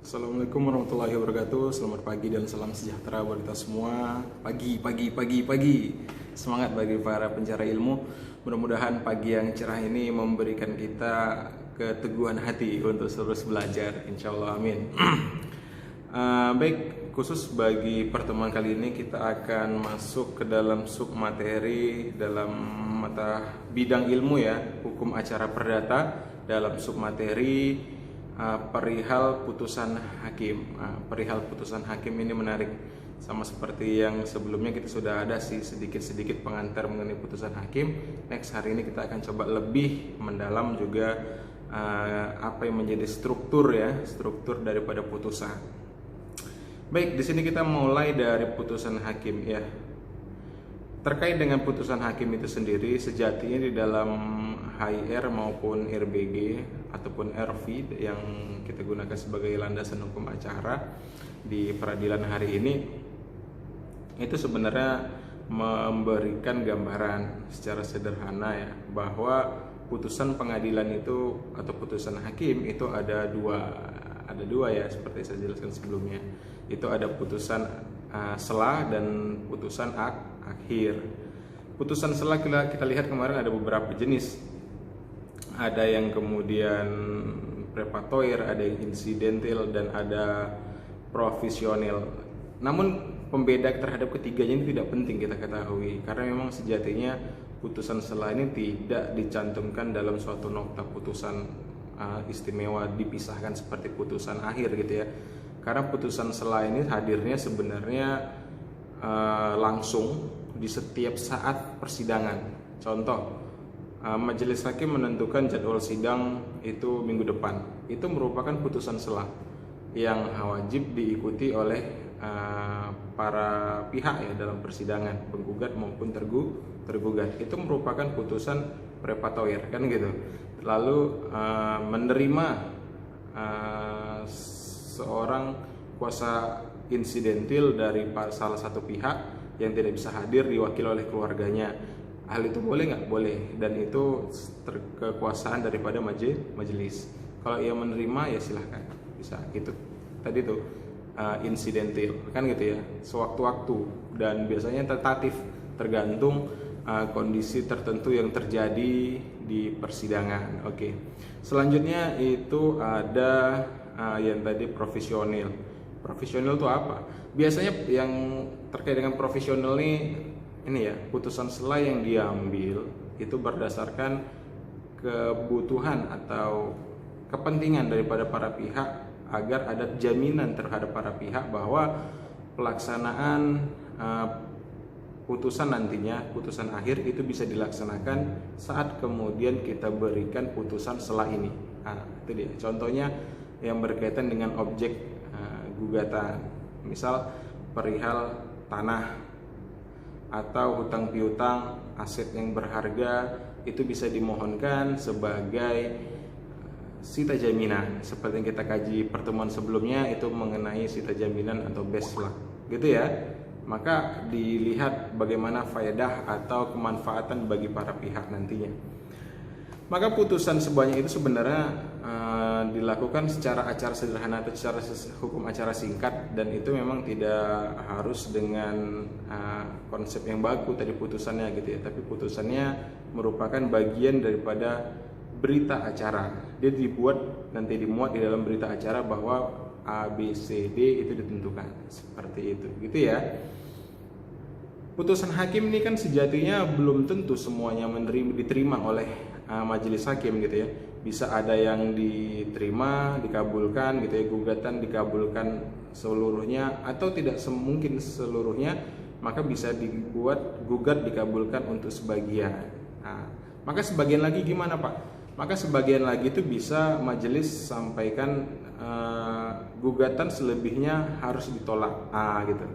Assalamualaikum warahmatullahi wabarakatuh. Selamat pagi dan salam sejahtera buat kita semua. Pagi. Semangat bagi para pencari ilmu. Mudah-mudahan pagi yang cerah ini memberikan kita keteguhan hati untuk terus belajar. Insya Allah, amin. Baik, khusus bagi pertemuan kali ini kita akan masuk ke dalam sub materi dalam mata bidang ilmu ya, hukum acara perdata dalam sub materi perihal putusan hakim. Perihal putusan hakim ini menarik, sama seperti yang sebelumnya kita sudah ada sih sedikit-sedikit pengantar mengenai putusan hakim. Next, hari ini kita akan coba lebih mendalam juga apa yang menjadi struktur daripada putusan. Baik, di sini kita mulai dari putusan hakim ya. Terkait dengan putusan hakim itu sendiri, sejatinya di dalam HIR maupun RBG ataupun RV yang kita gunakan sebagai landasan hukum acara di peradilan hari ini, itu sebenarnya memberikan gambaran secara sederhana ya, bahwa putusan pengadilan itu atau putusan hakim itu ada dua ya, seperti saya jelaskan sebelumnya. Itu ada putusan sela dan putusan akhir. Putusan sela kita lihat kemarin ada beberapa jenis. Ada yang kemudian prepatoir, ada yang insidental, dan ada provisional. Namun pembeda terhadap ketiganya ini tidak penting kita ketahui, karena memang sejatinya putusan sela ini tidak dicantumkan dalam suatu nokta putusan istimewa dipisahkan seperti putusan akhir gitu ya. Karena putusan sela ini hadirnya sebenarnya langsung di setiap saat persidangan. Contoh, majelis hakim menentukan jadwal sidang itu minggu depan. Itu merupakan putusan sela yang wajib diikuti oleh para pihak ya dalam persidangan, penggugat maupun tergugat. Itu merupakan putusan prepatoir kan gitu. Lalu menerima seorang kuasa insidentil dari salah satu pihak yang tidak bisa hadir diwakili oleh keluarganya. Hal itu boleh nggak? Boleh, dan itu kekuasaan daripada majelis. Kalau ia menerima ya silahkan, bisa gitu. Tadi tuh insidentil kan gitu ya, sewaktu-waktu, dan biasanya tentatif, tergantung kondisi tertentu yang terjadi di persidangan. Oke. Selanjutnya itu ada yang tadi profesional. Profesional itu apa? Biasanya yang terkait dengan profesional ini ya, putusan sela yang diambil itu berdasarkan kebutuhan atau kepentingan daripada para pihak, agar ada jaminan terhadap para pihak bahwa pelaksanaan putusan nantinya, putusan akhir itu bisa dilaksanakan saat kemudian kita berikan putusan sela ini. Itu dia. Contohnya yang berkaitan dengan objek gugatan, misal perihal tanah atau hutang piutang, aset yang berharga, itu bisa dimohonkan sebagai sita jaminan. Seperti yang kita kaji pertemuan sebelumnya itu mengenai sita jaminan atau beslak gitu ya. Maka dilihat bagaimana faedah atau kemanfaatan bagi para pihak nantinya. Maka putusan sebanyak itu sebenarnya dilakukan secara acara sederhana atau secara hukum acara singkat, dan itu memang tidak harus dengan konsep yang baku tadi putusannya gitu ya, tapi putusannya merupakan bagian daripada berita acara. Dia nanti dimuat di dalam berita acara bahwa A, B, C, D itu ditentukan seperti itu gitu ya. Putusan hakim ini kan sejatinya belum tentu semuanya diterima oleh majelis hakim gitu ya. Bisa ada yang diterima, dikabulkan gitu ya, gugatan dikabulkan seluruhnya atau tidak mungkin seluruhnya, maka bisa dibuat gugat dikabulkan untuk sebagian. Maka sebagian lagi gimana Pak? Maka sebagian lagi itu bisa majelis sampaikan gugatan selebihnya harus ditolak gitu.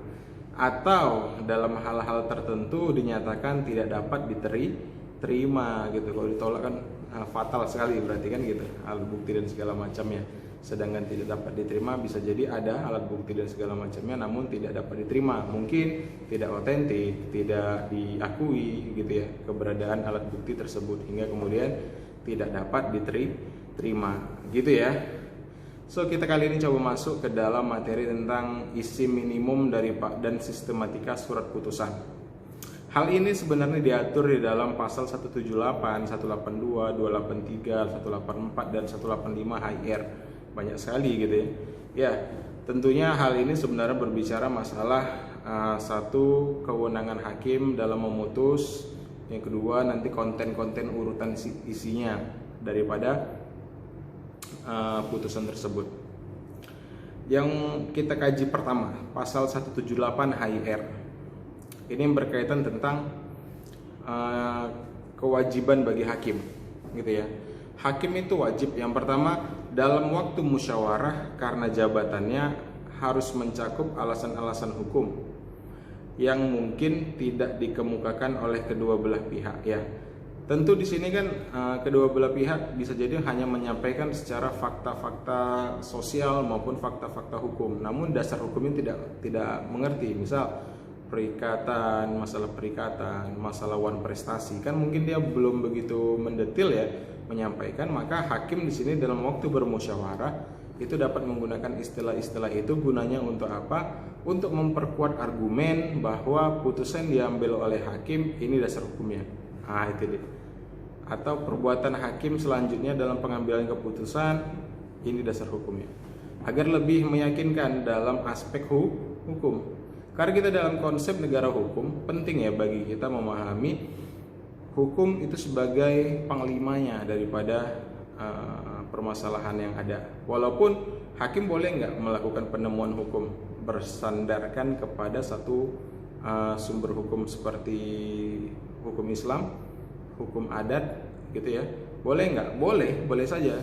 Atau dalam hal-hal tertentu dinyatakan tidak dapat diterima gitu. Kalau ditolak kan fatal sekali berarti kan gitu, alat bukti dan segala macamnya. Sedangkan tidak dapat diterima bisa jadi ada alat bukti dan segala macamnya namun tidak dapat diterima, mungkin tidak otentik, tidak diakui gitu ya keberadaan alat bukti tersebut, hingga kemudian tidak dapat diterima gitu ya. So kita kali ini coba masuk ke dalam materi tentang isi minimum dari dan sistematika surat putusan. Hal ini sebenarnya diatur di dalam pasal 178, 182, 283, 184 dan 185 HIR. Banyak sekali gitu ya. Ya, tentunya hal ini sebenarnya berbicara masalah satu, kewenangan hakim dalam memutus, yang kedua nanti konten-konten urutan isinya daripada putusan tersebut. Yang kita kaji pertama, pasal 178 HIR. Ini berkaitan tentang kewajiban bagi hakim, gitu ya. Hakim itu wajib yang pertama dalam waktu musyawarah karena jabatannya harus mencakup alasan-alasan hukum yang mungkin tidak dikemukakan oleh kedua belah pihak, ya. Tentu di sini kan kedua belah pihak bisa jadi hanya menyampaikan secara fakta-fakta sosial maupun fakta-fakta hukum. Namun dasar hukumnya tidak mengerti. Misal masalah perikatan, masalah wan prestasi, kan mungkin dia belum begitu mendetil ya menyampaikan. Maka hakim di sini dalam waktu bermusyawarah itu dapat menggunakan istilah-istilah itu gunanya untuk apa? Untuk memperkuat argumen bahwa putusan diambil oleh hakim ini dasar hukumnya. Itu dia. Atau perbuatan hakim selanjutnya dalam pengambilan keputusan ini dasar hukumnya. Agar lebih meyakinkan dalam aspek hukum. Karena kita dalam konsep negara hukum penting ya bagi kita memahami hukum itu sebagai panglimanya daripada permasalahan yang ada. Walaupun hakim boleh nggak melakukan penemuan hukum bersandarkan kepada satu sumber hukum seperti hukum Islam, hukum adat, gitu ya. Boleh nggak? Boleh saja.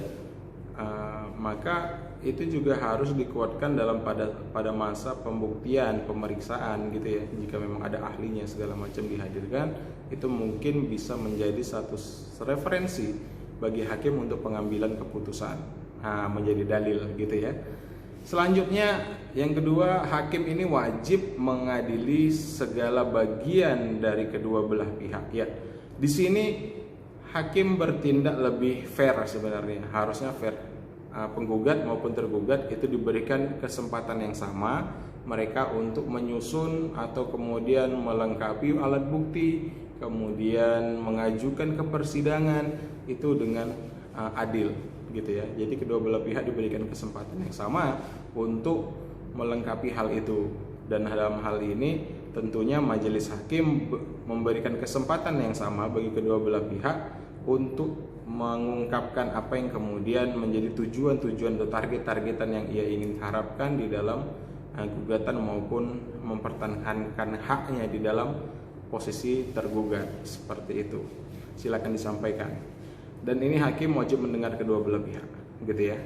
Maka itu juga harus dikuatkan dalam pada masa pembuktian, pemeriksaan, gitu ya. Jika memang ada ahlinya segala macam dihadirkan, itu mungkin bisa menjadi satu referensi bagi hakim untuk pengambilan keputusan, menjadi dalil, gitu ya. Selanjutnya yang kedua, hakim ini wajib mengadili segala bagian dari kedua belah pihak. Ya, di sini hakim bertindak lebih fair sebenarnya, harusnya fair. Penggugat maupun tergugat itu diberikan kesempatan yang sama mereka untuk menyusun atau kemudian melengkapi alat bukti, kemudian mengajukan ke persidangan itu dengan adil, gitu ya. Jadi kedua belah pihak diberikan kesempatan yang sama untuk melengkapi hal itu. Dan dalam hal ini tentunya majelis hakim memberikan kesempatan yang sama bagi kedua belah pihak untuk mengungkapkan apa yang kemudian menjadi tujuan-tujuan atau target-targetan yang ia ingin harapkan di dalam gugatan maupun mempertahankan haknya di dalam posisi tergugat, seperti itu. Silakan disampaikan. Dan ini hakim wajib mendengar kedua belah pihak, gitu ya.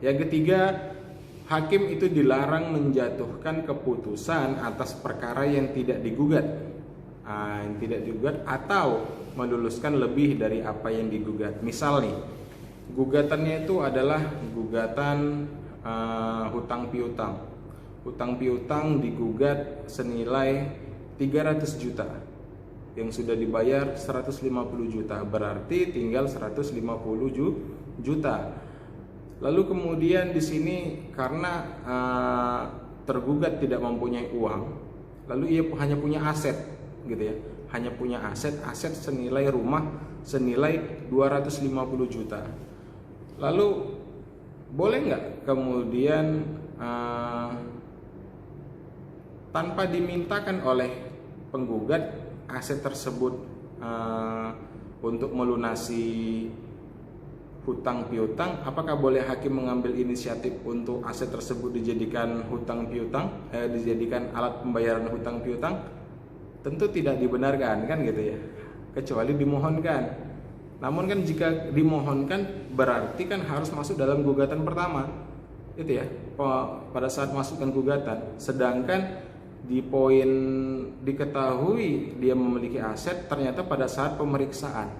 Yang ketiga, hakim itu dilarang menjatuhkan keputusan atas perkara yang tidak digugat. Atau meluluskan lebih dari apa yang digugat. Misal nih, gugatannya itu adalah gugatan hutang piutang. Hutang piutang digugat senilai 300 juta. Yang sudah dibayar 150 juta, berarti tinggal 150 juta. Lalu kemudian di sini karena tergugat tidak mempunyai uang, lalu ia hanya punya aset, gitu ya. Hanya punya aset senilai rumah senilai 250 juta. Lalu boleh nggak kemudian tanpa dimintakan oleh penggugat aset tersebut untuk melunasi hutang piutang, apakah boleh hakim mengambil inisiatif untuk aset tersebut dijadikan hutang piutang, dijadikan alat pembayaran hutang piutang? Tentu tidak dibenarkan, kan gitu ya, kecuali dimohonkan. Namun kan jika dimohonkan berarti kan harus masuk dalam gugatan pertama, itu ya, pada saat masukkan gugatan. Sedangkan di poin diketahui dia memiliki aset ternyata pada saat pemeriksaan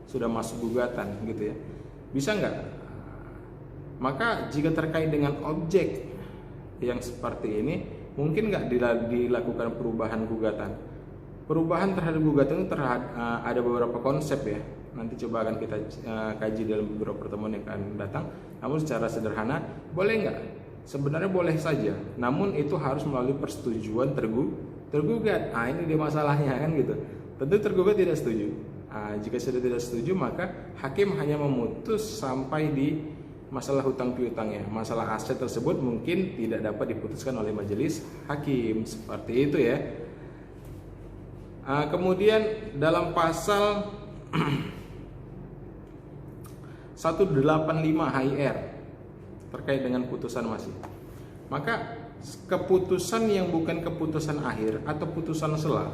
sudah masuk gugatan, gitu ya. Bisa nggak? Maka jika terkait dengan objek yang seperti ini, mungkin nggak dilakukan perubahan gugatan? Perubahan terhadap gugatan itu ada beberapa konsep ya. nanti coba akan kita kaji dalam beberapa pertemuan yang akan datang. Namun secara sederhana, boleh nggak? Sebenarnya boleh saja, namun itu harus melalui persetujuan tergugat. Ini dia masalahnya kan gitu. Tentu tergugat tidak setuju. Jika sudah tidak setuju, maka hakim hanya memutus sampai di masalah hutang piutangnya. Masalah aset tersebut mungkin tidak dapat diputuskan oleh majelis hakim, seperti itu ya. Kemudian dalam pasal 185 HIR terkait dengan putusan masih. Maka keputusan yang bukan keputusan akhir atau putusan sela,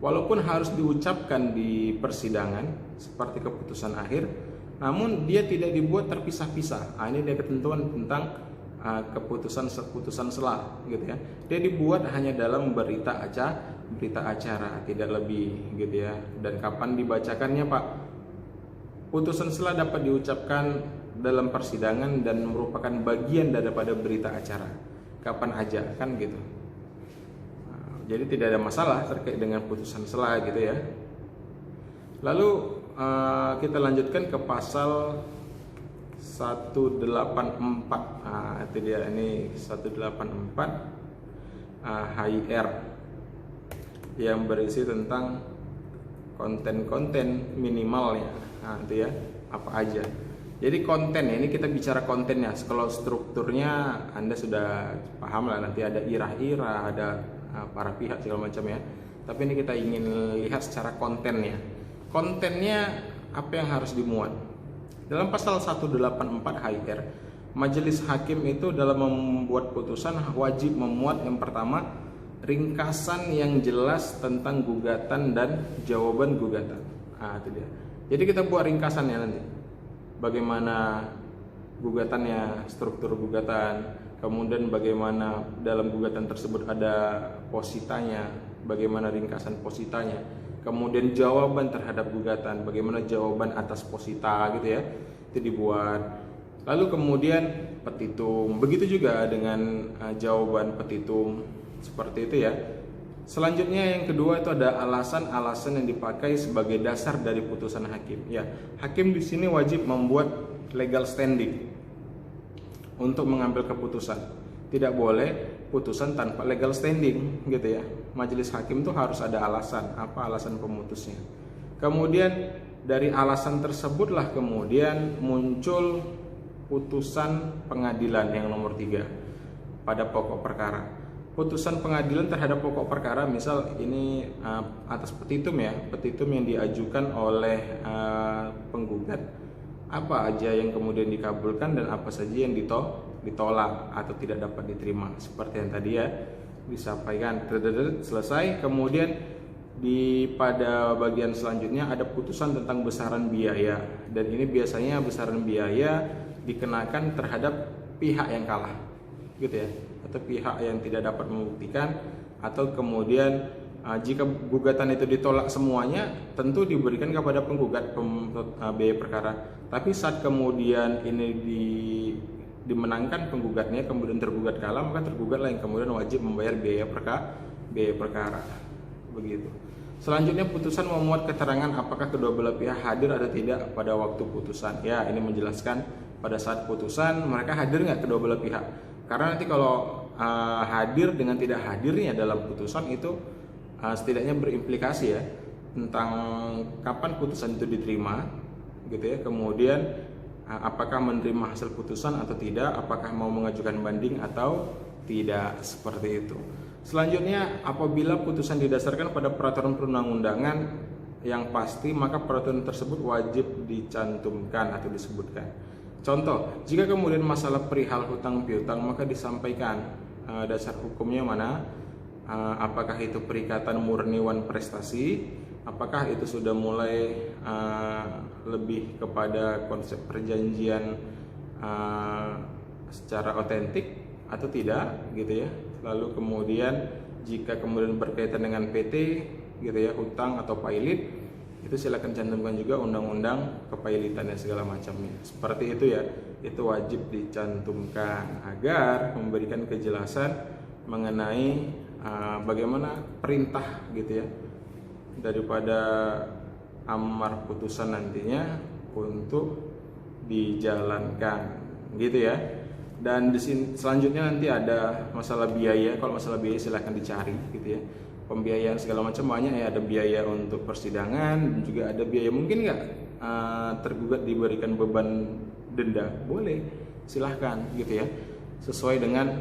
walaupun harus diucapkan di persidangan seperti keputusan akhir, namun dia tidak dibuat terpisah-pisah. Ini dia ketentuan tentang keputusan sela gitu ya. Dia dibuat hanya dalam berita acara, tidak lebih gitu ya. Dan kapan dibacakannya, Pak? Putusan sela dapat diucapkan dalam persidangan dan merupakan bagian daripada berita acara. Kapan aja kan gitu. Jadi tidak ada masalah terkait dengan putusan sela gitu ya. Lalu kita lanjutkan ke pasal 184. Itu dia, ini 184 HIR yang berisi tentang konten-konten minimalnya. Itu ya, apa aja. Jadi konten ini kita bicara kontennya. Kalau strukturnya Anda sudah paham lah, nanti ada irah-irah, ada para pihak segala macam ya. Tapi ini kita ingin lihat secara kontennya. Kontennya apa yang harus dimuat? Dalam pasal 184 HIR, majelis hakim itu dalam membuat putusan wajib memuat yang pertama, ringkasan yang jelas tentang gugatan dan jawaban gugatan. Itu dia. Jadi kita buat ringkasannya nanti. Bagaimana gugatannya, struktur gugatan, kemudian bagaimana dalam gugatan tersebut ada positanya, bagaimana ringkasan positanya, kemudian jawaban terhadap gugatan, bagaimana jawaban atas posita gitu ya, itu dibuat. Lalu kemudian petitum, begitu juga dengan jawaban petitum, seperti itu ya. Selanjutnya yang kedua itu ada alasan-alasan yang dipakai sebagai dasar dari putusan hakim. Ya, hakim di sini wajib membuat legal standing untuk mengambil keputusan. Tidak boleh putusan tanpa legal standing gitu ya. Majelis hakim itu harus ada alasan, apa alasan pemutusnya. Kemudian dari alasan tersebutlah kemudian muncul putusan pengadilan yang nomor 3 pada pokok perkara. Putusan pengadilan terhadap pokok perkara, misal ini atas petitum ya, petitum yang diajukan oleh penggugat, apa aja yang kemudian dikabulkan dan apa saja yang ditolak atau tidak dapat diterima, seperti yang tadi ya disampaikan. Selesai. Kemudian pada bagian selanjutnya ada putusan tentang besaran biaya, dan ini biasanya besaran biaya dikenakan terhadap pihak yang kalah gitu ya, atau pihak yang tidak dapat membuktikan, atau kemudian jika gugatan itu ditolak semuanya, tentu diberikan kepada penggugat biaya perkara. Tapi saat kemudian ini dimenangkan penggugatnya, kemudian tergugat kalah, maka tergugatlah yang kemudian wajib membayar biaya perkara. Begitu. Selanjutnya putusan memuat keterangan apakah kedua belah pihak hadir atau tidak pada waktu putusan. Ya, ini menjelaskan pada saat putusan mereka hadir nggak kedua belah pihak. Karena nanti kalau hadir dengan tidak hadirnya dalam putusan itu setidaknya berimplikasi ya tentang kapan putusan itu diterima gitu ya. Kemudian apakah menerima hasil putusan atau tidak, apakah mau mengajukan banding atau tidak, seperti itu. Selanjutnya, apabila putusan didasarkan pada peraturan perundang-undangan yang pasti, maka peraturan tersebut wajib dicantumkan atau disebutkan. Contoh, jika kemudian masalah perihal hutang piutang, maka disampaikan dasar hukumnya mana, apakah itu perikatan murni wan prestasi, apakah itu sudah mulai lebih kepada konsep perjanjian secara otentik atau tidak gitu ya. Lalu kemudian jika kemudian berkaitan dengan PT gitu ya, hutang atau pailit, itu silakan cantumkan juga undang-undang kepailitannya segala macamnya. Seperti itu ya, itu wajib dicantumkan agar memberikan kejelasan mengenai bagaimana perintah gitu ya daripada amar putusan nantinya untuk dijalankan, gitu ya. Dan di sini selanjutnya nanti ada masalah biaya. Kalau masalah biaya silahkan dicari, gitu ya. Pembiayaan segala macam banyak ya, ada biaya untuk persidangan, dan juga ada biaya mungkin nggak tergugat diberikan beban denda, boleh, silahkan, gitu ya, sesuai dengan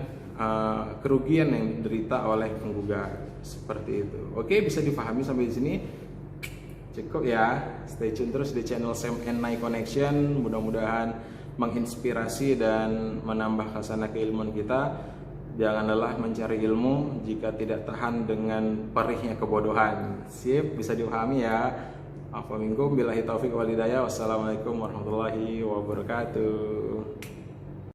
kerugian yang diderita oleh penggugat, seperti itu. Oke, bisa dipahami sampai di sini? Cukup ya. Stay tune terus di channel Sam and Nai Connection. Mudah-mudahan menginspirasi dan menambah khazanah keilmuan kita. Jangan lelah mencari ilmu jika tidak tahan dengan perihnya kebodohan. Sip, bisa dipahami ya. Afa minkum billahi taufik wal hidayah. Wassalamualaikum warahmatullahi wabarakatuh.